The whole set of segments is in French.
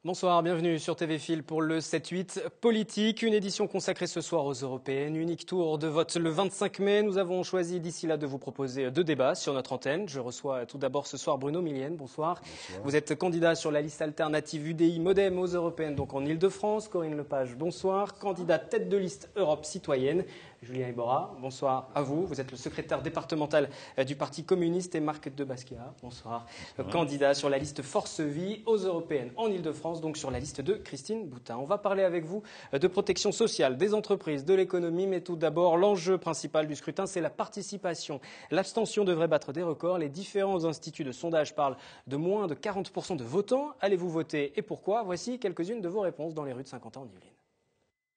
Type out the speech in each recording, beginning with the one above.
Bonsoir, bienvenue sur TV Fil pour le 7-8 politique. Une édition consacrée ce soir aux européennes. Unique tour de vote le 25 mai. Nous avons choisi d'ici là de vous proposer deux débats sur notre antenne. Je reçois tout d'abord ce soir Bruno Millienne. Bonsoir. Bonsoir. Vous êtes candidat sur la liste alternative UDI Modem aux européennes, donc en Ile-de-France. Corinne Lepage, bonsoir. Candidat tête de liste Europe citoyenne. Julien Iborra, bonsoir à vous. Vous êtes le secrétaire départemental du Parti communiste. Et Marc de Basquiat, bonsoir. Candidat sur la liste Force Vie aux européennes en Ile-de-France, donc sur la liste de Christine Boutin. On va parler avec vous de protection sociale, des entreprises, de l'économie, mais tout d'abord, l'enjeu principal du scrutin, c'est la participation. L'abstention devrait battre des records. Les différents instituts de sondage parlent de moins de 40% de votants. Allez-vous voter et pourquoi? Voici quelques-unes de vos réponses dans les rues de Saint-Quentin en Yvelines.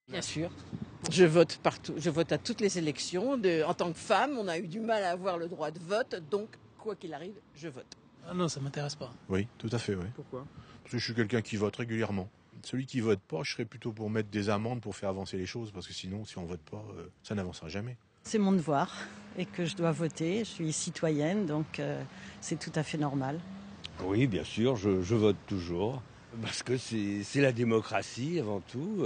Bien sûr, je vote partout, je vote à toutes les élections. En tant que femme, on a eu du mal à avoir le droit de vote, donc quoi qu'il arrive, je vote. Ah non, ça m'intéresse pas. Oui, tout à fait, oui. Pourquoi? Parce que je suis quelqu'un qui vote régulièrement. Celui qui vote pas, je serais plutôt pour mettre des amendes pour faire avancer les choses, parce que sinon, si on vote pas, ça n'avancera jamais. C'est mon devoir et que je dois voter. Je suis citoyenne, donc c'est tout à fait normal. Oui, bien sûr, je vote toujours. Parce que c'est la démocratie avant tout.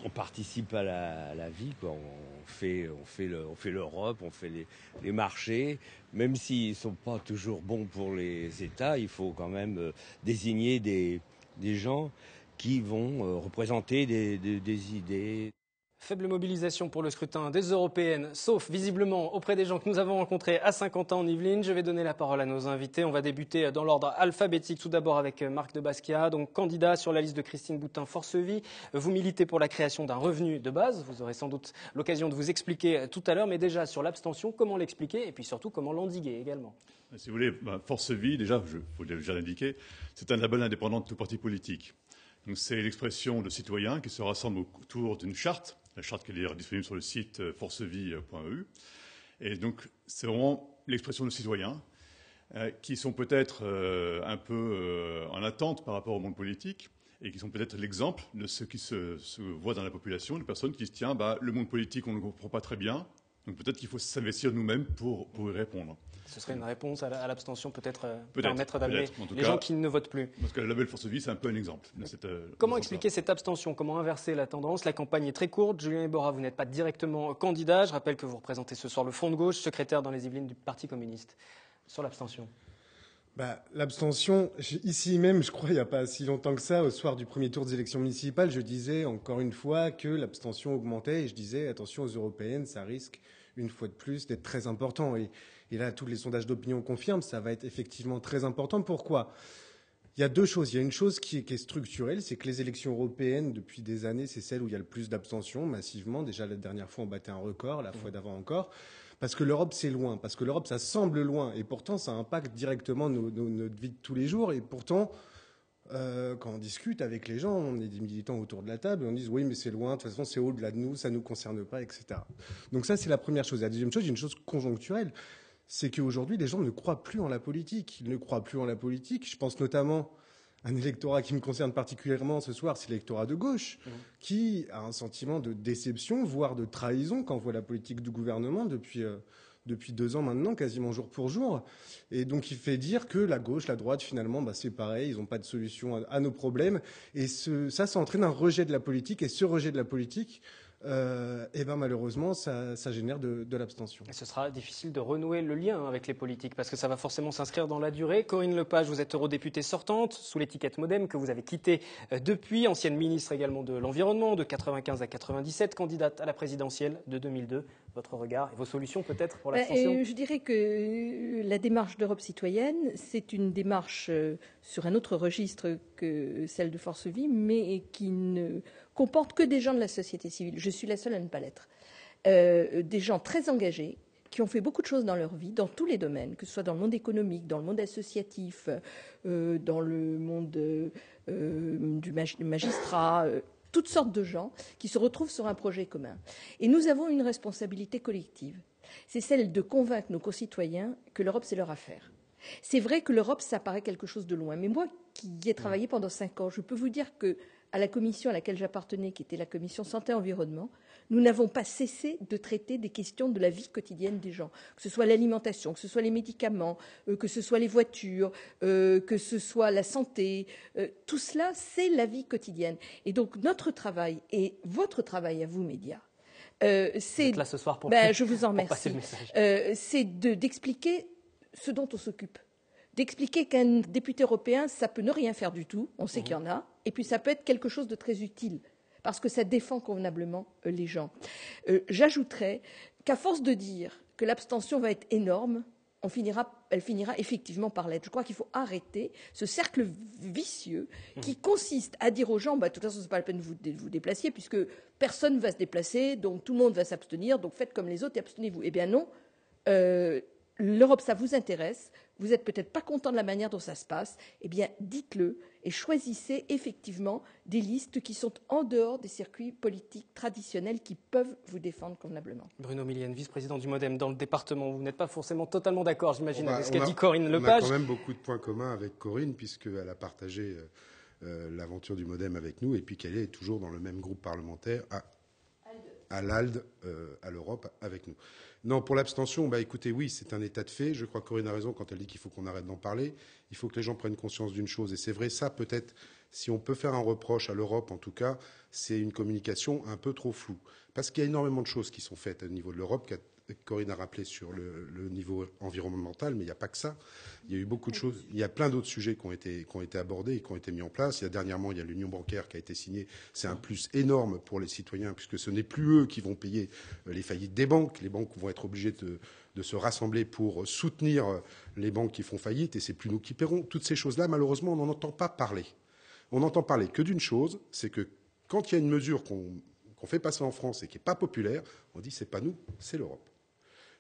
On participe à la vie, quoi. On fait l'Europe, on fait les marchés. Même s'ils ne sont pas toujours bons pour les États, il faut quand même désigner des gens qui vont représenter des idées. Faible mobilisation pour le scrutin des européennes, sauf visiblement auprès des gens que nous avons rencontrés à Saint-Quentin en Yvelines. Je vais donner la parole à nos invités. On va débuter dans l'ordre alphabétique. Tout d'abord avec Marc de Basquiat, donc candidat sur la liste de Christine Boutin Force Vie. Vous militez pour la création d'un revenu de base. Vous aurez sans doute l'occasion de vous expliquer tout à l'heure, mais déjà sur l'abstention, comment l'expliquer et puis surtout comment l'endiguer également. Si vous voulez, Force Vie, déjà, il faut déjà l'indiquer, c'est un label indépendant de tout parti politique. Donc c'est l'expression de citoyens qui se rassemblent autour d'une charte. La charte qui est d'ailleurs disponible sur le site forcevie.eu. Et donc, c'est vraiment l'expression de citoyens qui sont peut-être un peu en attente par rapport au monde politique et qui sont peut-être l'exemple de ce qui se voit dans la population, de personnes qui se disent, tiens, le monde politique, on ne le comprend pas très bien, donc peut-être qu'il faut s'investir nous-mêmes pour y répondre. Ce serait une réponse à l'abstention, peut-être permettre d'amener les gens qui ne votent plus. Parce que le label Force Vie, c'est un peu un exemple. Comment expliquer cette abstention? Comment inverser la tendance? La campagne est très courte. Julien Iborra, vous n'êtes pas directement candidat. Je rappelle que vous représentez ce soir le Front de gauche, secrétaire dans les Yvelines du Parti communiste. Sur l'abstention. L'abstention, ici même, je crois, il n'y a pas si longtemps que ça, au soir du premier tour des élections municipales, je disais encore une fois que l'abstention augmentait et je disais, attention aux européennes, ça risque une fois de plus d'être très important. Et là, tous les sondages d'opinion confirment, ça va être effectivement très important. Pourquoi? Il y a deux choses. Il y a une chose qui est structurelle, c'est que les élections européennes, depuis des années, c'est celle où il y a le plus d'abstention, massivement. Déjà, la dernière fois, on battait un record, la fois d'avant encore. Parce que l'Europe, c'est loin. Parce que l'Europe, ça semble loin. Et pourtant, ça impacte directement notre vie de tous les jours. Et pourtant, quand on discute avec les gens, on est des militants autour de la table, et on dit oui, mais c'est loin, de toute façon, c'est au-delà de nous, ça nous concerne pas, etc. Donc ça, c'est la première chose. La deuxième chose, il y a une chose conjoncturelle. C'est qu'aujourd'hui, les gens ne croient plus en la politique. Ils ne croient plus en la politique. Je pense notamment à un électorat qui me concerne particulièrement ce soir, c'est l'électorat de gauche, qui a un sentiment de déception, voire de trahison quand on voit la politique du gouvernement depuis 2 ans maintenant, quasiment jour pour jour. Et donc, il fait dire que la gauche, la droite, finalement, c'est pareil, ils n'ont pas de solution à nos problèmes. Et ça entraîne un rejet de la politique. Et ce rejet de la politique, malheureusement, ça génère de l'abstention. Et ce sera difficile de renouer le lien avec les politiques, parce que ça va forcément s'inscrire dans la durée. Corinne Lepage, vous êtes eurodéputée sortante, sous l'étiquette Modem, que vous avez quittée depuis, ancienne ministre également de l'Environnement, de 95 à 97, candidate à la présidentielle de 2002. Votre regard et vos solutions peut-être pour l'abstention? Je dirais que la démarche d'Europe citoyenne, c'est une démarche sur un autre registre que celle de Force Vie, mais qui ne comporte que des gens de la société civile. Je suis la seule à ne pas l'être. Des gens très engagés, qui ont fait beaucoup de choses dans leur vie, dans tous les domaines, que ce soit dans le monde économique, dans le monde associatif, dans le monde du magistrat, toutes sortes de gens qui se retrouvent sur un projet commun. Et nous avons une responsabilité collective. C'est celle de convaincre nos concitoyens que l'Europe, c'est leur affaire. C'est vrai que l'Europe, ça paraît quelque chose de loin. Mais moi, qui y ai travaillé pendant 5 ans, je peux vous dire que à la commission à laquelle j'appartenais, qui était la commission santé-environnement, nous n'avons pas cessé de traiter des questions de la vie quotidienne des gens, que ce soit l'alimentation, que ce soit les médicaments, que ce soit les voitures, que ce soit la santé. Tout cela, c'est la vie quotidienne. Et donc, notre travail et votre travail à vous, médias, c'est... Là ce soir pour, je vous en pour passer remercie. le message. C'est d'expliquer ce dont on s'occupe. D'expliquer qu'un député européen, ça peut ne rien faire du tout, on sait qu'il y en a, et puis ça peut être quelque chose de très utile, parce que ça défend convenablement les gens. J'ajouterais qu'à force de dire que l'abstention va être énorme, elle finira effectivement par l'être. Je crois qu'il faut arrêter ce cercle vicieux qui consiste à dire aux gens, de toute façon, ce n'est pas la peine de vous déplacer, puisque personne ne va se déplacer, donc tout le monde va s'abstenir, donc faites comme les autres et abstenez-vous. Eh bien non, l'Europe, ça vous intéresse, vous n'êtes peut-être pas content de la manière dont ça se passe, eh bien dites-le et choisissez effectivement des listes qui sont en dehors des circuits politiques traditionnels qui peuvent vous défendre convenablement. Bruno Millienne, vice-président du MoDem dans le département, vous n'êtes pas forcément totalement d'accord, j'imagine, avec ce qu'a On a- dit Corinne On Lepage. a quand même beaucoup de points communs avec Corinne, puisqu'elle a partagé l'aventure du MoDem avec nous, et puis qu'elle est toujours dans le même groupe parlementaire à l'ALDE, à l'Europe, avec nous. Non, pour l'abstention, écoutez, oui, c'est un état de fait. Je crois que Corinne a raison quand elle dit qu'il faut qu'on arrête d'en parler. Il faut que les gens prennent conscience d'une chose. Et c'est vrai, ça, peut-être, si on peut faire un reproche à l'Europe, en tout cas, c'est une communication un peu trop floue. Parce qu'il y a énormément de choses qui sont faites au niveau de l'Europe, Corinne a rappelé sur le niveau environnemental, mais il n'y a pas que ça. Il y a eu beaucoup de choses. Il y a plein d'autres sujets qui ont été abordés et qui ont été mis en place. Dernièrement, il y a l'union bancaire qui a été signée. C'est un plus énorme pour les citoyens, puisque ce n'est plus eux qui vont payer les faillites des banques. Les banques vont être obligées de se rassembler pour soutenir les banques qui font faillite, et c'est plus nous qui paierons. Toutes ces choses-là, malheureusement, on n'en entend pas parler. On n'entend parler que d'une chose, c'est que quand il y a une mesure qu'on fait passer en France et qui n'est pas populaire, on dit c'est pas nous, c'est l'Europe.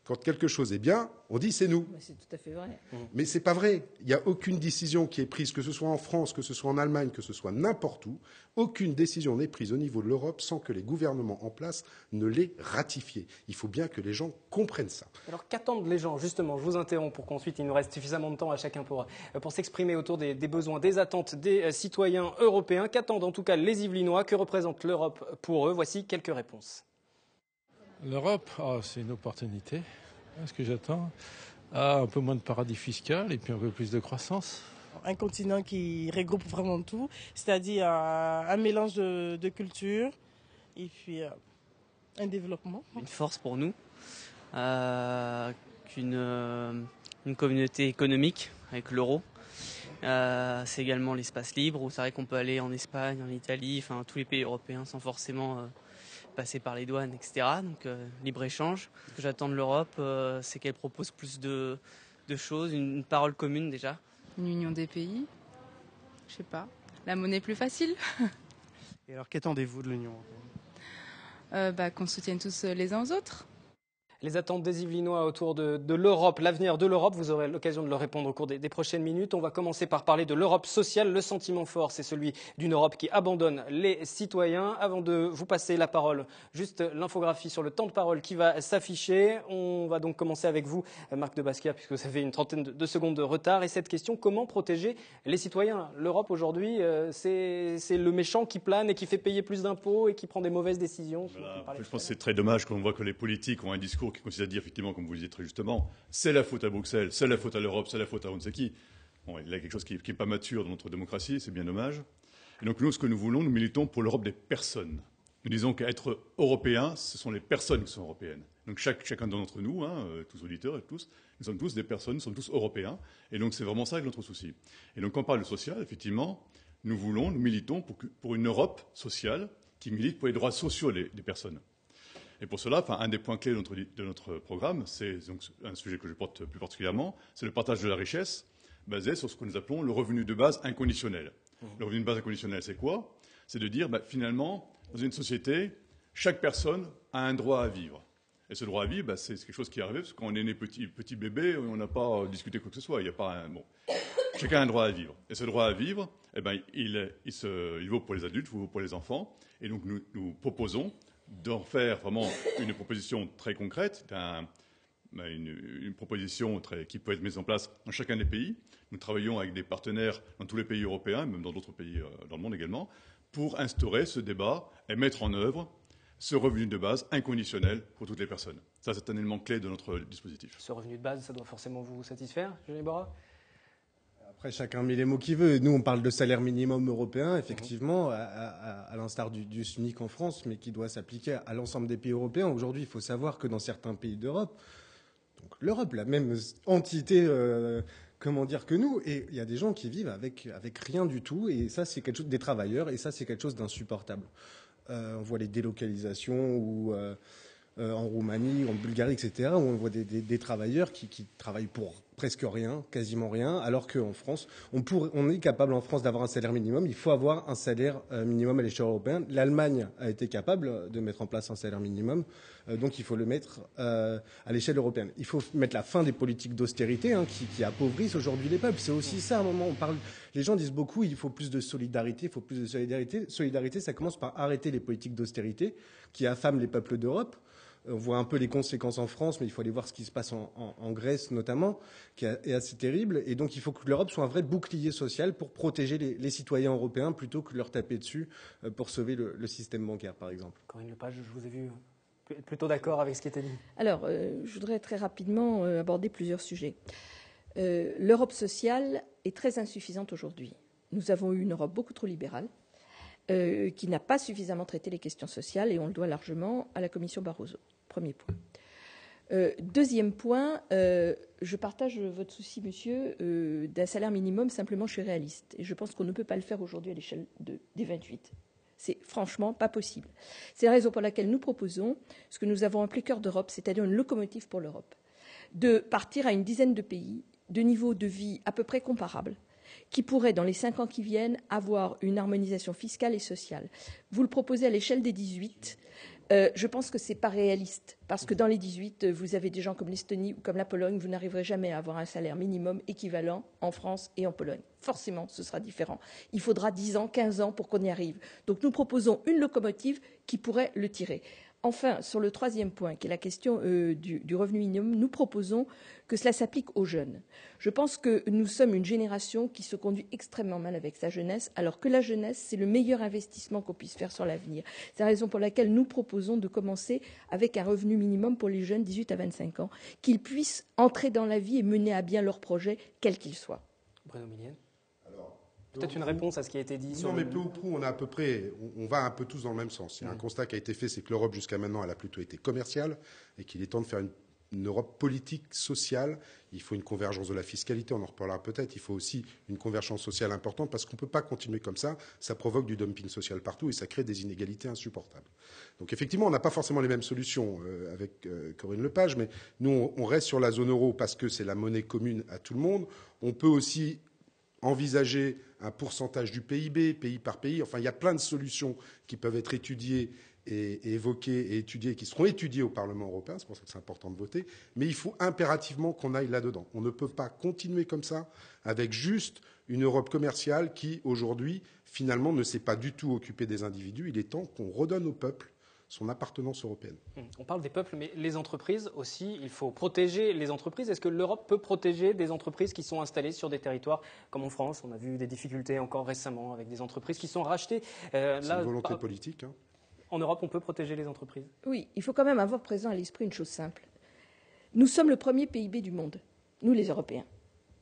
Quand quelque chose est bien, on dit c'est nous. C'est tout à fait vrai. Mais c'est pas vrai. Il n'y a aucune décision qui est prise, que ce soit en France, que ce soit en Allemagne, que ce soit n'importe où. Aucune décision n'est prise au niveau de l'Europe sans que les gouvernements en place ne l'aient ratifiée. Il faut bien que les gens comprennent ça. Alors qu'attendent les gens, justement? Je vous interromps pour qu'ensuite il nous reste suffisamment de temps à chacun pour s'exprimer autour des besoins, des attentes des citoyens européens. Qu'attendent en tout cas les Yvelinois? Que représente l'Europe pour eux? Voici quelques réponses. L'Europe, c'est une opportunité. Ce que j'attends, un peu moins de paradis fiscal et puis un peu plus de croissance. Un continent qui regroupe vraiment tout, c'est-à-dire un mélange de cultures et puis un développement. Une force pour nous, une communauté économique avec l'euro. C'est également l'espace libre où c'est vrai qu'on peut aller en Espagne, en Italie, enfin tous les pays européens sans forcément passer par les douanes, etc. Donc libre-échange. Ce que j'attends de l'Europe, c'est qu'elle propose plus de choses, une parole commune déjà. Une union des pays, je sais pas, la monnaie plus facile. Et alors qu'attendez-vous de l'Union européenne? Qu'on se soutienne tous les uns aux autres. Les attentes des Yvelinois autour de l'Europe, l'avenir de l'Europe, vous aurez l'occasion de leur répondre au cours des prochaines minutes. On va commencer par parler de l'Europe sociale. Le sentiment fort, c'est celui d'une Europe qui abandonne les citoyens. Avant de vous passer la parole, juste l'infographie sur le temps de parole qui va s'afficher. On va donc commencer avec vous, Marc de Basquiat, puisque vous avez une trentaine de secondes de retard. Et cette question, comment protéger les citoyens? L'Europe aujourd'hui, c'est le méchant qui plane et qui fait payer plus d'impôts et qui prend des mauvaises décisions. Voilà. Je pense que c'est très dommage quand on voit que les politiques ont un discours qui consiste à dire, effectivement, comme vous le disiez très justement, c'est la faute à Bruxelles, c'est la faute à l'Europe, c'est la faute à on ne sait qui. Bon, il y a quelque chose qui n'est pas mature dans notre démocratie, c'est bien dommage. Et donc nous, ce que nous voulons, nous militons pour l'Europe des personnes. Nous disons qu'être européen, ce sont les personnes qui sont européennes. Donc chacun d'entre nous, tous auditeurs et tous, nous sommes tous des personnes, nous sommes tous européens. Et donc c'est vraiment ça notre souci. Et donc quand on parle de social, effectivement, nous militons pour une Europe sociale qui milite pour les droits sociaux des personnes. Et pour cela, un des points clés de notre programme, c'est donc un sujet que je porte plus particulièrement, c'est le partage de la richesse basé sur ce que nous appelons le revenu de base inconditionnel. Le revenu de base inconditionnel, c'est quoi? C'est de dire, finalement, dans une société, chaque personne a un droit à vivre. Et ce droit à vivre, c'est quelque chose qui est arrivé, parce que quand on est né petit bébé, on n'a pas discuté quoi que ce soit. Il y a pas un... Bon. Chacun a un droit à vivre. Et ce droit à vivre, il vaut pour les adultes, il vaut pour les enfants. Et donc nous proposons d'en faire vraiment une proposition très concrète, une proposition qui peut être mise en place dans chacun des pays. Nous travaillons avec des partenaires dans tous les pays européens, même dans d'autres pays dans le monde également, pour instaurer ce débat et mettre en œuvre ce revenu de base inconditionnel pour toutes les personnes. Ça, c'est un élément clé de notre dispositif. Ce revenu de base, ça doit forcément vous satisfaire, Jean Ibarra ? Après, chacun met les mots qu'il veut. Nous, on parle de salaire minimum européen, effectivement, à l'instar du SMIC en France, mais qui doit s'appliquer à l'ensemble des pays européens. Aujourd'hui, il faut savoir que dans certains pays d'Europe, donc l'Europe, la même entité, que nous, et il y a des gens qui vivent avec rien du tout, et ça, c'est quelque chose des travailleurs, et ça, c'est quelque chose d'insupportable. On voit les délocalisations ou en Roumanie, en Bulgarie, etc., où on voit des travailleurs qui travaillent pour presque rien, quasiment rien, alors qu'en France, on est capable en France d'avoir un salaire minimum. Il faut avoir un salaire minimum à l'échelle européenne. L'Allemagne a été capable de mettre en place un salaire minimum, donc il faut le mettre à l'échelle européenne. Il faut mettre la fin des politiques d'austérité qui appauvrissent aujourd'hui les peuples. C'est aussi ça, à un moment, les gens disent beaucoup, il faut plus de solidarité, il faut plus de solidarité. Solidarité, ça commence par arrêter les politiques d'austérité qui affament les peuples d'Europe. On voit un peu les conséquences en France, mais il faut aller voir ce qui se passe en Grèce notamment, qui est assez terrible. Et donc il faut que l'Europe soit un vrai bouclier social pour protéger les citoyens européens plutôt que de leur taper dessus pour sauver le système bancaire, par exemple. Corinne Lepage, je vous ai vu être plutôt d'accord avec ce qui était dit. Alors, je voudrais très rapidement aborder plusieurs sujets. L'Europe sociale est très insuffisante aujourd'hui. Nous avons eu une Europe beaucoup trop libérale, qui n'a pas suffisamment traité les questions sociales, et on le doit largement à la Commission Barroso. Premier point. Deuxième point, je partage votre souci, monsieur, d'un salaire minimum. Simplement, je suis réaliste. Et je pense qu'on ne peut pas le faire aujourd'hui à l'échelle des 28. C'est franchement pas possible. C'est la raison pour laquelle nous proposons ce que nous avons appelé cœur d'Europe, c'est-à-dire une locomotive pour l'Europe, de partir à une dizaine de pays, de niveaux de vie à peu près comparables, qui pourraient, dans les 5 ans qui viennent, avoir une harmonisation fiscale et sociale. Vous le proposez à l'échelle des 18. Je pense que ce n'est pas réaliste, parce que dans les 18, vous avez des gens comme l'Estonie ou comme la Pologne, vous n'arriverez jamais à avoir un salaire minimum équivalent en France et en Pologne. Forcément, ce sera différent. Il faudra 10 ans, 15 ans pour qu'on y arrive. Donc nous proposons une locomotive qui pourrait le tirer. Enfin, sur le troisième point, qui est la question du revenu minimum, nous proposons que cela s'applique aux jeunes. Je pense que nous sommes une génération qui se conduit extrêmement mal avec sa jeunesse, alors que la jeunesse, c'est le meilleur investissement qu'on puisse faire sur l'avenir. C'est la raison pour laquelle nous proposons de commencer avec un revenu minimum pour les jeunes 18 à 25 ans, qu'ils puissent entrer dans la vie et mener à bien leurs projets, quels qu'ils soient. Bruno Millienne. Peut-être une réponse à ce qui a été dit. Non, mais peu ou prou, on va un peu tous dans le même sens. Il y a un constat qui a été fait, c'est que l'Europe, jusqu'à maintenant, elle a plutôt été commerciale et qu'il est temps de faire une Europe politique, sociale. Il faut une convergence de la fiscalité, on en reparlera peut-être. Il faut aussi une convergence sociale importante parce qu'on ne peut pas continuer comme ça. Ça provoque du dumping social partout et ça crée des inégalités insupportables. Donc effectivement, on n'a pas forcément les mêmes solutions avec Corinne Lepage, mais nous, on reste sur la zone euro parce que c'est la monnaie commune à tout le monde. On peut aussi envisager un pourcentage du PIB, pays par pays. Enfin, il y a plein de solutions qui peuvent être étudiées et évoquées et étudiées, qui seront étudiées au Parlement européen. C'est pour ça que c'est important de voter. Mais il faut impérativement qu'on aille là-dedans. On ne peut pas continuer comme ça avec juste une Europe commerciale qui, aujourd'hui, finalement, ne s'est pas du tout occupée des individus. Il est temps qu'on redonne au peuple son appartenance européenne. On parle des peuples, mais les entreprises aussi, il faut protéger les entreprises. Est-ce que l'Europe peut protéger des entreprises qui sont installées sur des territoires comme en France? On a vu des difficultés encore récemment avec des entreprises qui sont rachetées. C'est une volonté politique. En Europe, on peut protéger les entreprises? Oui, il faut quand même avoir présent à l'esprit une chose simple. Nous sommes le premier PIB du monde, nous les Européens.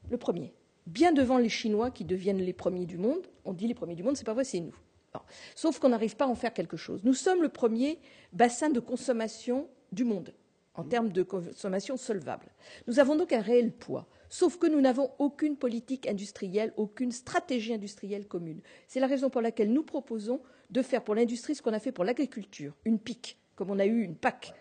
Le premier. Bien devant les Chinois qui deviennent les premiers du monde. On dit les premiers du monde, c'est pas vrai, c'est nous. Sauf qu'on n'arrive pas à en faire quelque chose. Nous sommes le premier bassin de consommation du monde, en termes de consommation solvable. Nous avons donc un réel poids, sauf que nous n'avons aucune politique industrielle, aucune stratégie industrielle commune. C'est la raison pour laquelle nous proposons de faire pour l'industrie ce qu'on a fait pour l'agriculture, une PIC, comme on a eu une PAC,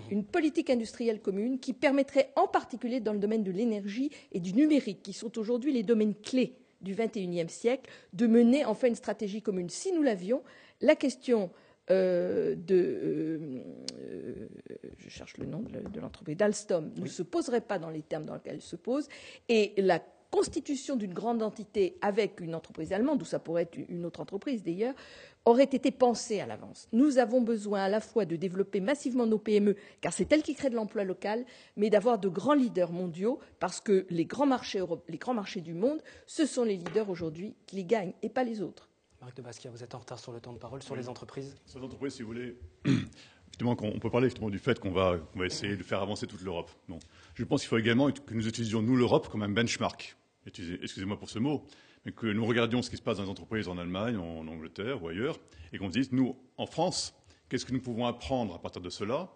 une politique industrielle commune qui permettrait en particulier dans le domaine de l'énergie et du numérique, qui sont aujourd'hui les domaines clés du XXIe siècle, de mener enfin une stratégie commune. Si nous l'avions, la question je cherche le nom de l'entreprise, d'Alstom, ne se poserait pas dans les termes dans lesquels elle se pose, et la constitution d'une grande entité avec une entreprise allemande, ou ça pourrait être une autre entreprise d'ailleurs, aurait été pensée à l'avance. Nous avons besoin à la fois de développer massivement nos PME, car c'est elles qui créent de l'emploi local, mais d'avoir de grands leaders mondiaux, parce que les grands marchés du monde, ce sont les leaders aujourd'hui qui les gagnent, et pas les autres. Marc de Basquiat, vous êtes en retard sur le temps de parole, sur les entreprises. Sur les entreprises, si vous voulez, effectivement, on peut parler effectivement du fait qu'on va essayer de faire avancer toute l'Europe. Bon. Je pense qu'il faut également que nous utilisions, nous, l'Europe, comme un benchmark. Excusez-moi pour ce mot, mais que nous regardions ce qui se passe dans les entreprises en Allemagne, en Angleterre ou ailleurs, et qu'on se dise, nous, en France, qu'est-ce que nous pouvons apprendre à partir de cela,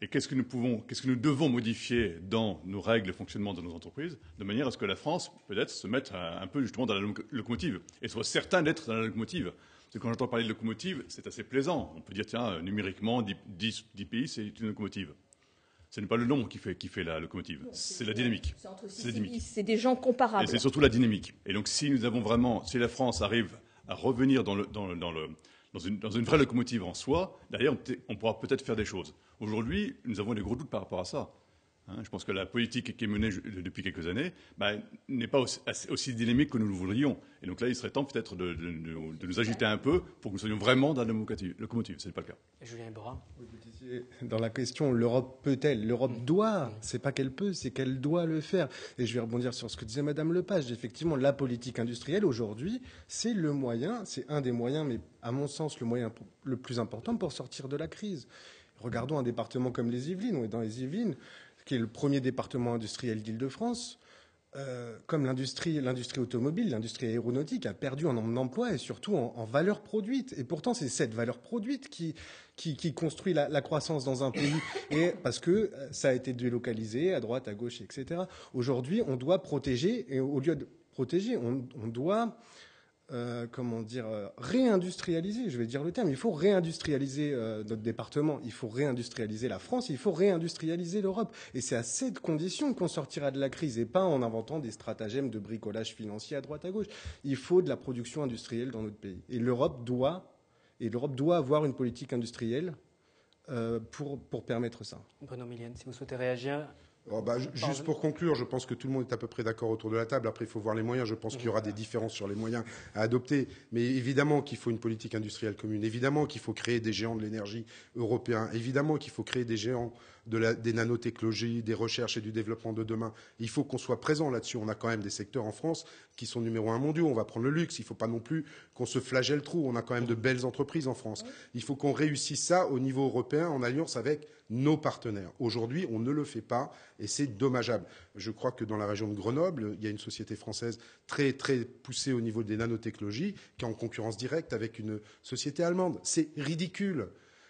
et qu'est-ce que nous devons modifier dans nos règles de fonctionnement de nos entreprises, de manière à ce que la France, peut-être, se mette un peu justement dans la locomotive, et soit certain d'être dans la locomotive. Parce que quand j'entends parler de locomotive, c'est assez plaisant. On peut dire, tiens, numériquement, 10 pays, c'est une locomotive. Ce n'est pas le nombre qui fait la locomotive, c'est la dynamique. C'est des gens comparables. Et c'est surtout la dynamique. Et donc, si la France arrive à revenir dans une vraie locomotive en soi, derrière, on pourra peut-être faire des choses. Aujourd'hui, nous avons des gros doutes par rapport à ça. Je pense que la politique qui est menée depuis quelques années n'est pas aussi dynamique que nous le voudrions. Et donc là, il serait temps peut-être de nous agiter un peu pour que nous soyons vraiment dans la locomotive. Ce n'est pas le cas. Julien Bras. Dans la question, l'Europe peut-elle? L'Europe doit. C'est pas qu'elle peut, c'est qu'elle doit le faire. Et je vais rebondir sur ce que disait Madame Lepage. Effectivement, la politique industrielle aujourd'hui, c'est le moyen, c'est un des moyens, mais à mon sens, le moyen le plus important pour sortir de la crise. Regardons un département comme les Yvelines. On est dans les Yvelines, qui est le premier département industriel d'Île-de-France, comme l'industrie automobile, l'industrie aéronautique a perdu en nombre d'emplois et surtout en valeur produite. Et pourtant, c'est cette valeur produite qui construit la croissance dans un pays, et parce que ça a été délocalisé à droite, à gauche, etc. Aujourd'hui, on doit protéger, et au lieu de protéger, on doit réindustrialiser, je vais dire le terme. Il faut réindustrialiser notre département, il faut réindustrialiser la France, il faut réindustrialiser l'Europe. Et c'est à cette condition qu'on sortira de la crise, et pas en inventant des stratagèmes de bricolage financier à droite à gauche. Il faut de la production industrielle dans notre pays. Et l'Europe doit avoir une politique industrielle pour permettre ça. Bruno Millienne, si vous souhaitez réagir. Juste pour conclure, je pense que tout le monde est à peu près d'accord autour de la table. Après, il faut voir les moyens. Je pense qu'il y aura des différences sur les moyens à adopter. Mais évidemment qu'il faut une politique industrielle commune. Évidemment qu'il faut créer des géants de l'énergie européens. Évidemment qu'il faut créer des géants des nanotechnologies, des recherches et du développement de demain. Il faut qu'on soit présent là-dessus. On a quand même des secteurs en France qui sont numéro 1 mondiaux. On va prendre le luxe. Il ne faut pas non plus qu'on se flagelle trop. On a quand même de belles entreprises en France. Il faut qu'on réussisse ça au niveau européen en alliance avec nos partenaires. Aujourd'hui, on ne le fait pas et c'est dommageable. Je crois que dans la région de Grenoble, il y a une société française très, très poussée au niveau des nanotechnologies qui est en concurrence directe avec une société allemande. C'est ridicule.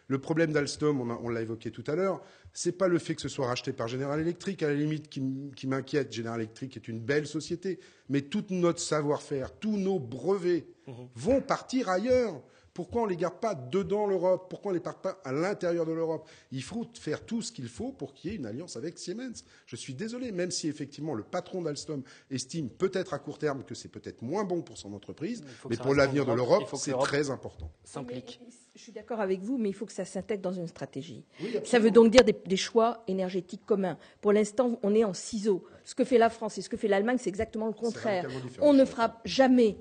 Le problème d'Alstom, on l'a évoqué tout à l'heure, c'est pas le fait que ce soit racheté par General Electric, à la limite, qui m'inquiète. General Electric est une belle société, mais tout notre savoir-faire, tous nos brevets vont partir ailleurs. Pourquoi on ne les garde pas dedans l'Europe? Pourquoi on ne les part pas à l'intérieur de l'Europe? Il faut faire tout ce qu'il faut pour qu'il y ait une alliance avec Siemens. Je suis désolé, même si effectivement le patron d'Alstom estime peut-être à court terme que c'est peut-être moins bon pour son entreprise, mais pour l'avenir de l'Europe, c'est très important. Je suis d'accord avec vous, mais il faut que ça s'intègre dans une stratégie. Oui, ça veut donc dire des choix énergétiques communs. Pour l'instant, on est en ciseaux. Ce que fait la France et ce que fait l'Allemagne, c'est exactement le contraire. On ne fera jamais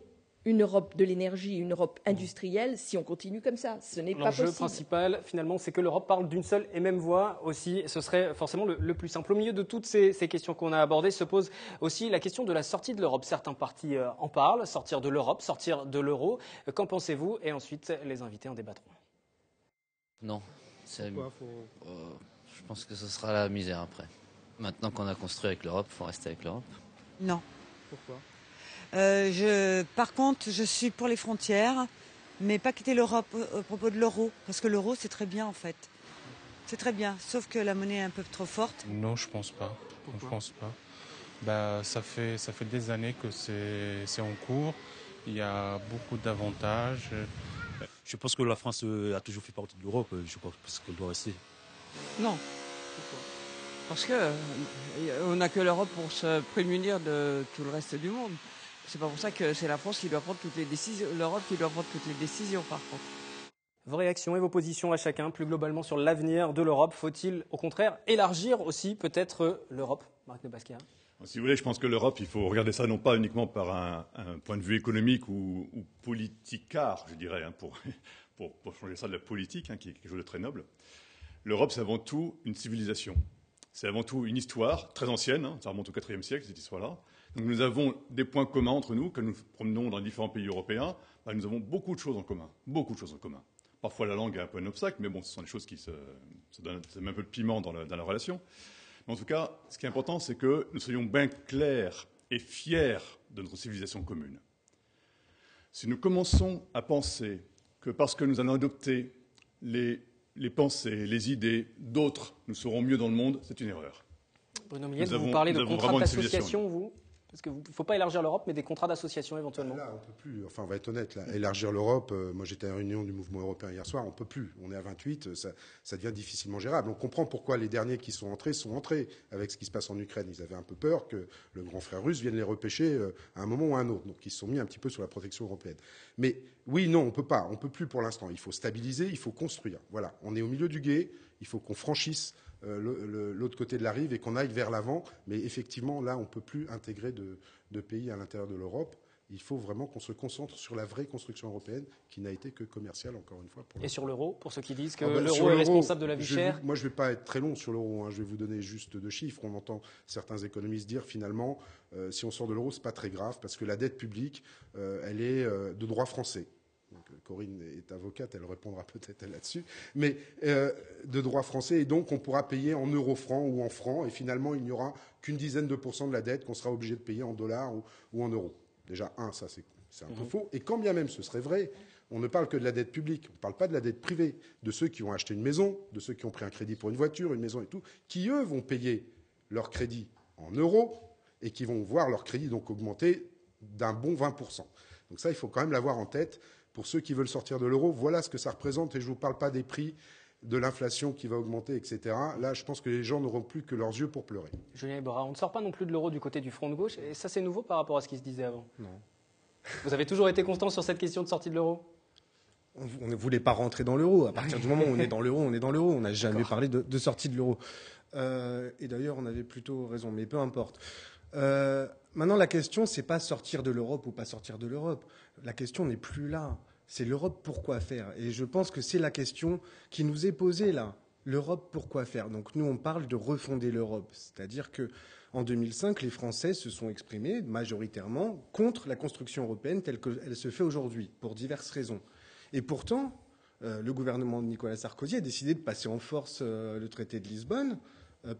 une Europe de l'énergie, une Europe industrielle, si on continue comme ça. Ce n'est pas possible. L'enjeu principal, finalement, c'est que l'Europe parle d'une seule et même voix aussi. Ce serait forcément le plus simple. Au milieu de toutes ces questions qu'on a abordées, se pose aussi la question de la sortie de l'Europe. Certains partis en parlent, sortir de l'Europe, sortir de l'euro. Qu'en pensez-vous? Et ensuite, les invités en débattront. Non. Je pense que ce sera la misère après. Maintenant qu'on a construit avec l'Europe, il faut rester avec l'Europe. Non. Pourquoi? Par contre, je suis pour les frontières, mais pas quitter l'Europe au propos de l'euro, parce que l'euro, c'est très bien en fait. C'est très bien, sauf que la monnaie est un peu trop forte. Non, je pense pas. Je pense pas. Ça fait des années que c'est en cours. Il y a beaucoup d'avantages. Je pense que la France a toujours fait partie de l'Europe. Je pense qu'elle doit rester. Non. Pourquoi? Parce qu'on n'a que l'Europe pour se prémunir de tout le reste du monde. C'est pas pour ça que c'est la France qui doit prendre toutes les décisions, l'Europe qui doit prendre toutes les décisions par contre. Vos réactions et vos positions à chacun, plus globalement sur l'avenir de l'Europe. Faut-il au contraire élargir aussi peut-être l'Europe? Marc de Basquiat. Si vous voulez, je pense que l'Europe, il faut regarder ça non pas uniquement par un point de vue économique ou politicard, je dirais, hein, pour changer ça de la politique, hein, qui est quelque chose de très noble. L'Europe, c'est avant tout une civilisation. C'est avant tout une histoire très ancienne, hein, ça remonte au IVe siècle, cette histoire-là. Donc nous avons des points communs entre nous, que nous promenons dans les différents pays européens. Ben, nous avons beaucoup de choses en commun, beaucoup de choses en commun. Parfois, la langue est un peu un obstacle, mais bon, ce sont des choses qui ça met un peu de piment dans la relation. Mais en tout cas, ce qui est important, c'est que nous soyons bien clairs et fiers de notre civilisation commune. Si nous commençons à penser que parce que nous allons adopter les pensées, les idées d'autres, nous serons mieux dans le monde, c'est une erreur. Bruno Millet, vous parlez de contrats d'association, vous ? Parce qu'il ne faut pas élargir l'Europe, mais des contrats d'association éventuellement. Là, on ne peut plus. Enfin, on va être honnête. Là. Élargir l'Europe, moi j'étais à la réunion du mouvement européen hier soir, on ne peut plus. On est à 28, ça devient difficilement gérable. On comprend pourquoi les derniers qui sont entrés avec ce qui se passe en Ukraine. Ils avaient un peu peur que le grand frère russe vienne les repêcher à un moment ou à un autre. Donc ils se sont mis un petit peu sous la protection européenne. Mais oui, non, on ne peut pas. On ne peut plus pour l'instant. Il faut stabiliser, il faut construire. Voilà, on est au milieu du gué, il faut qu'on franchisse l'autre côté de la rive et qu'on aille vers l'avant. Mais effectivement, là, on ne peut plus intégrer de pays à l'intérieur de l'Europe. Il faut vraiment qu'on se concentre sur la vraie construction européenne qui n'a été que commerciale, encore une fois. Et sur l'euro, pour ceux qui disent que l'euro est responsable de la vie chère ? Moi, je ne vais pas être très long sur l'euro. Hein. Je vais vous donner juste 2 chiffres. On entend certains économistes dire, finalement, si on sort de l'euro, ce n'est pas très grave parce que la dette publique, elle est de droit français. Donc, Corinne est avocate, elle répondra peut-être là-dessus, mais de droit français, et donc on pourra payer en euro-francs ou en francs, et finalement il n'y aura qu'une dizaine de % de la dette qu'on sera obligé de payer en dollars ou en euros. Déjà, ça c'est un peu faux, et quand bien même ce serait vrai, on ne parle que de la dette publique, on ne parle pas de la dette privée, de ceux qui ont acheté une maison, de ceux qui ont pris un crédit pour une voiture, une maison et tout, qui eux vont payer leur crédit en euros, et qui vont voir leur crédit donc augmenter d'un bon 20%. Donc ça, il faut quand même l'avoir en tête. Pour ceux qui veulent sortir de l'euro, voilà ce que ça représente. Et je ne vous parle pas des prix, de l'inflation qui va augmenter, etc. Là, je pense que les gens n'auront plus que leurs yeux pour pleurer. Julien Iborra, on ne sort pas non plus de l'euro du côté du front de gauche. Et ça, c'est nouveau par rapport à ce qui se disait avant. Non. Vous avez toujours été constant sur cette question de sortie de l'euro ? On ne voulait pas rentrer dans l'euro. À partir du moment où on est dans l'euro, on est dans l'euro. On n'a jamais parlé de sortie de l'euro. Et d'ailleurs, on avait plutôt raison, mais peu importe. Maintenant, la question, c'est pas sortir de l'Europe ou pas sortir de l'Europe. La question n'est plus là. C'est l'Europe, pourquoi faire ? Et je pense que c'est la question qui nous est posée là. L'Europe, pourquoi faire ? Donc nous, on parle de refonder l'Europe. C'est-à-dire qu'en 2005, les Français se sont exprimés majoritairement contre la construction européenne telle qu'elle se fait aujourd'hui, pour diverses raisons. Et pourtant, le gouvernement de Nicolas Sarkozy a décidé de passer en force le traité de Lisbonne,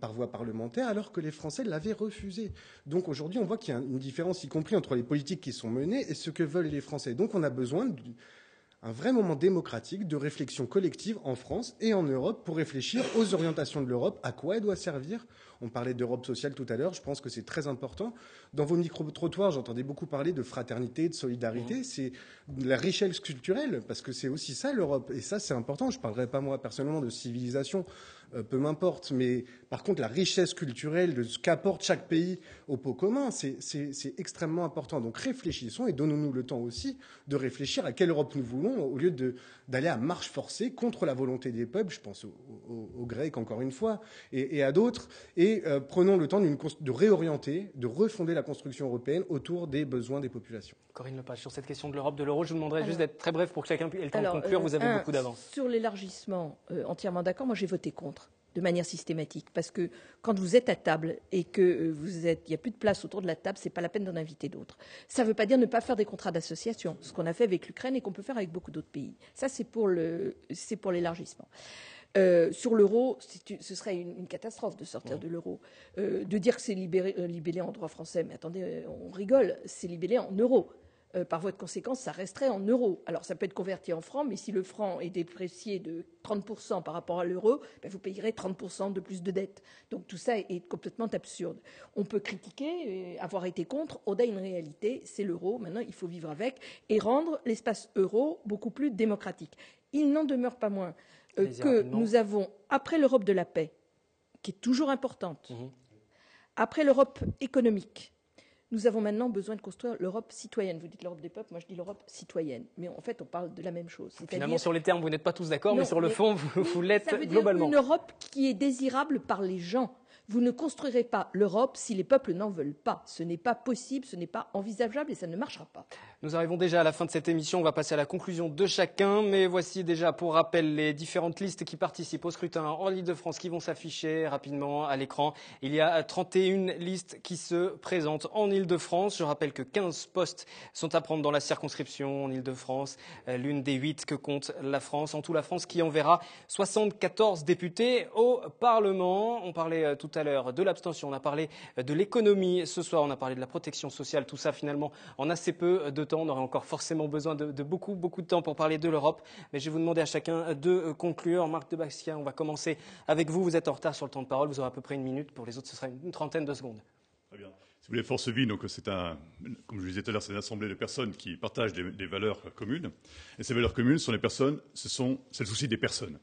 par voie parlementaire, alors que les Français l'avaient refusé. Donc aujourd'hui, on voit qu'il y a une différence, y compris entre les politiques qui sont menées et ce que veulent les Français. Donc on a besoin d'un vrai moment démocratique, de réflexion collective en France et en Europe pour réfléchir aux orientations de l'Europe, à quoi elle doit servir. On parlait d'Europe sociale tout à l'heure, je pense que c'est très important. Dans vos micro-trottoirs, j'entendais beaucoup parler de fraternité, de solidarité. C'est de la richesse culturelle, parce que c'est aussi ça l'Europe. Et ça, c'est important. Je ne parlerai pas, moi, personnellement, de civilisation, peu m'importe. Mais par contre, la richesse culturelle, de ce qu'apporte chaque pays au pot commun, c'est extrêmement important. Donc réfléchissons et donnons-nous le temps aussi de réfléchir à quelle Europe nous voulons, au lieu d'aller à marche forcée contre la volonté des peuples. Je pense aux Grecs, encore une fois, et à d'autres. Et prenons le temps de réorienter, de refonder la construction européenne autour des besoins des populations. Corinne Lepage, sur cette question de l'Europe, de l'euro, je vous demanderai juste d'être très bref pour que chacun ait le temps de conclure. Vous avez beaucoup d'avance. Sur l'élargissement, entièrement d'accord. Moi, j'ai voté contre, de manière systématique, parce que quand vous êtes à table et que il n'y a plus de place autour de la table, c'est pas la peine d'en inviter d'autres. Ça ne veut pas dire ne pas faire des contrats d'association, ce qu'on a fait avec l'Ukraine et qu'on peut faire avec beaucoup d'autres pays. Ça, c'est pour l'élargissement. Sur l'euro, ce serait une catastrophe de sortir de l'euro. De dire que c'est libellé en droit français, mais attendez, on rigole, c'est libellé en euros. Par voie de conséquence, ça resterait en euros. Alors, ça peut être converti en francs, mais si le franc est déprécié de 30% par rapport à l'euro, vous payerez 30% de plus de dette. Donc, tout ça est complètement absurde. On peut critiquer, avoir été contre. On a une réalité, c'est l'euro. Maintenant, il faut vivre avec et rendre l'espace euro beaucoup plus démocratique. Il n'en demeure pas moins que nous avons, après l'Europe de la paix, qui est toujours importante, après l'Europe économique, nous avons maintenant besoin de construire l'Europe citoyenne. Vous dites l'Europe des peuples, moi je dis l'Europe citoyenne. Mais en fait, on parle de la même chose. Finalement, sur les termes, vous n'êtes pas tous d'accord, mais sur le fond, vous l'êtes globalement. Ça veut dire une Europe qui est désirable par les gens. Vous ne construirez pas l'Europe si les peuples n'en veulent pas. Ce n'est pas possible, ce n'est pas envisageable et ça ne marchera pas. Nous arrivons déjà à la fin de cette émission. On va passer à la conclusion de chacun. Mais voici déjà pour rappel les différentes listes qui participent au scrutin en Île-de-France qui vont s'afficher rapidement à l'écran. Il y a 31 listes qui se présentent en Île-de-France. Je rappelle que 15 postes sont à prendre dans la circonscription en Île-de-France, l'une des 8 que compte la France. En tout, la France qui enverra 74 députés au Parlement. On parlait tout à l'heure de l'abstention, on a parlé de l'économie ce soir, on a parlé de la protection sociale. Tout ça finalement en assez peu de temps. On aurait encore forcément besoin de beaucoup de temps pour parler de l'Europe. Mais je vais vous demander à chacun de conclure. Marc de Bastia, on va commencer avec vous. Vous êtes en retard sur le temps de parole. Vous aurez à peu près 1 minute. Pour les autres, ce sera une trentaine de secondes. Très bien. Si vous voulez, Force Vie, donc comme je le disais tout à l'heure, c'est une assemblée de personnes qui partagent des valeurs communes. Et ces valeurs communes sont c'est le souci des personnes.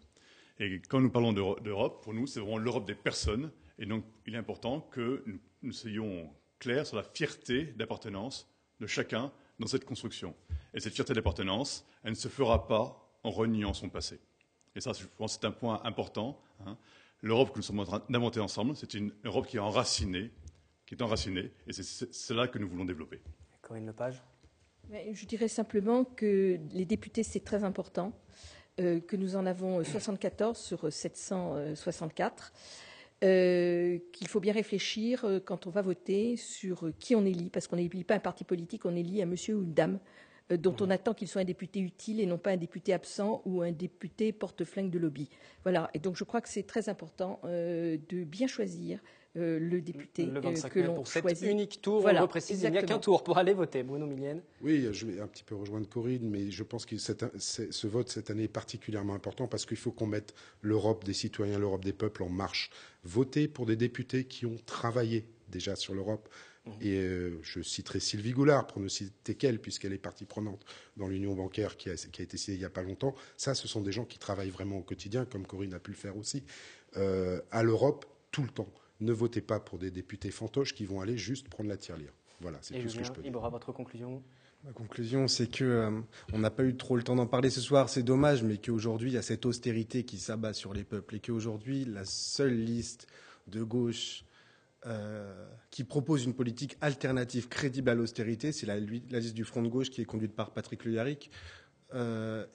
Et quand nous parlons d'Europe, pour nous, c'est vraiment l'Europe des personnes. Et donc, il est important que nous soyons clairs sur la fierté d'appartenance de chacun dans cette construction. Et cette fierté d'appartenance, elle ne se fera pas en reniant son passé. Et ça, je pense que c'est un point important. L'Europe que nous sommes en train d'inventer ensemble, c'est une Europe qui est enracinée, et c'est cela que nous voulons développer. Corinne Lepage. Je dirais simplement que les députés, c'est très important, que nous en avons 74 sur 764. Qu'il faut bien réfléchir quand on va voter sur qui on élit, parce qu'on n'élit pas un parti politique, on élit un monsieur ou une dame dont on attend qu'il soit un député utile et non pas un député absent ou un député porte-flingue de lobby. Voilà, et donc je crois que c'est très important de bien choisir le député le 25 que mai l'on pour cet choisit. unique tour. Voilà, on reprécise, il n'y a qu'un tour pour aller voter. Bruno Millienne. Oui, je vais un petit peu rejoindre Corinne, mais je pense que ce vote cette année est particulièrement important parce qu'il faut qu'on mette l'Europe des citoyens, l'Europe des peuples en marche. Voter pour des députés qui ont travaillé déjà sur l'Europe. Et je citerai Sylvie Goulard, pour ne citer qu'elle, puisqu'elle est partie prenante dans l'union bancaire qui a été signée il n'y a pas longtemps. Ça, ce sont des gens qui travaillent vraiment au quotidien, comme Corinne a pu le faire aussi, à l'Europe, tout le temps. Ne votez pas pour des députés fantoches qui vont aller juste prendre la tirelire. Voilà, c'est tout ce que je peux dire. Ibora, votre conclusion? Ma conclusion, c'est que on n'a pas eu trop le temps d'en parler ce soir, c'est dommage, mais qu'aujourd'hui, il y a cette austérité qui s'abat sur les peuples et qu'aujourd'hui, la seule liste de gauche qui propose une politique alternative crédible à l'austérité, c'est la liste du Front de gauche qui est conduite par Patrick Le Yarrick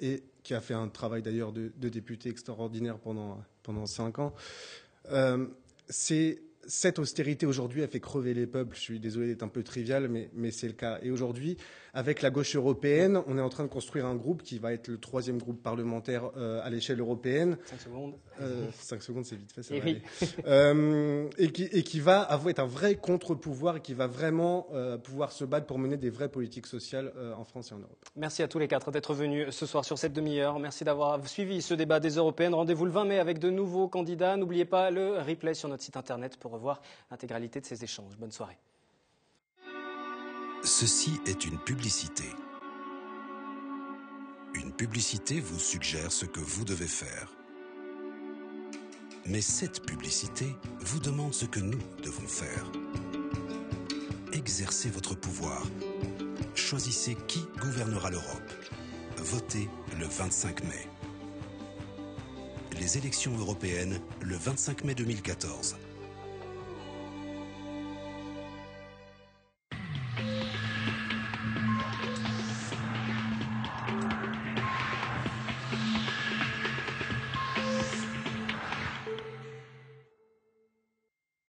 et qui a fait un travail d'ailleurs de député extraordinaire pendant 5 ans. Cette austérité aujourd'hui a fait crever les peuples. Je suis désolé d'être un peu trivial, mais c'est le cas. Et aujourd'hui, avec la gauche européenne, on est en train de construire un groupe qui va être le 3e groupe parlementaire à l'échelle européenne. 5 secondes. 5 secondes, c'est vite fait, ça et va oui. aller. Et qui va être un vrai contre-pouvoir et qui va vraiment pouvoir se battre pour mener des vraies politiques sociales en France et en Europe. Merci à tous les 4 d'être venus ce soir sur cette demi-heure. Merci d'avoir suivi ce débat des Européennes. Rendez-vous le 20 mai avec de nouveaux candidats. N'oubliez pas le replay sur notre site internet pour revoir l'intégralité de ces échanges. Bonne soirée. Ceci est une publicité. Une publicité vous suggère ce que vous devez faire. Mais cette publicité vous demande ce que nous devons faire. Exercez votre pouvoir. Choisissez qui gouvernera l'Europe. Votez le 25 mai. Les élections européennes, le 25 mai 2014.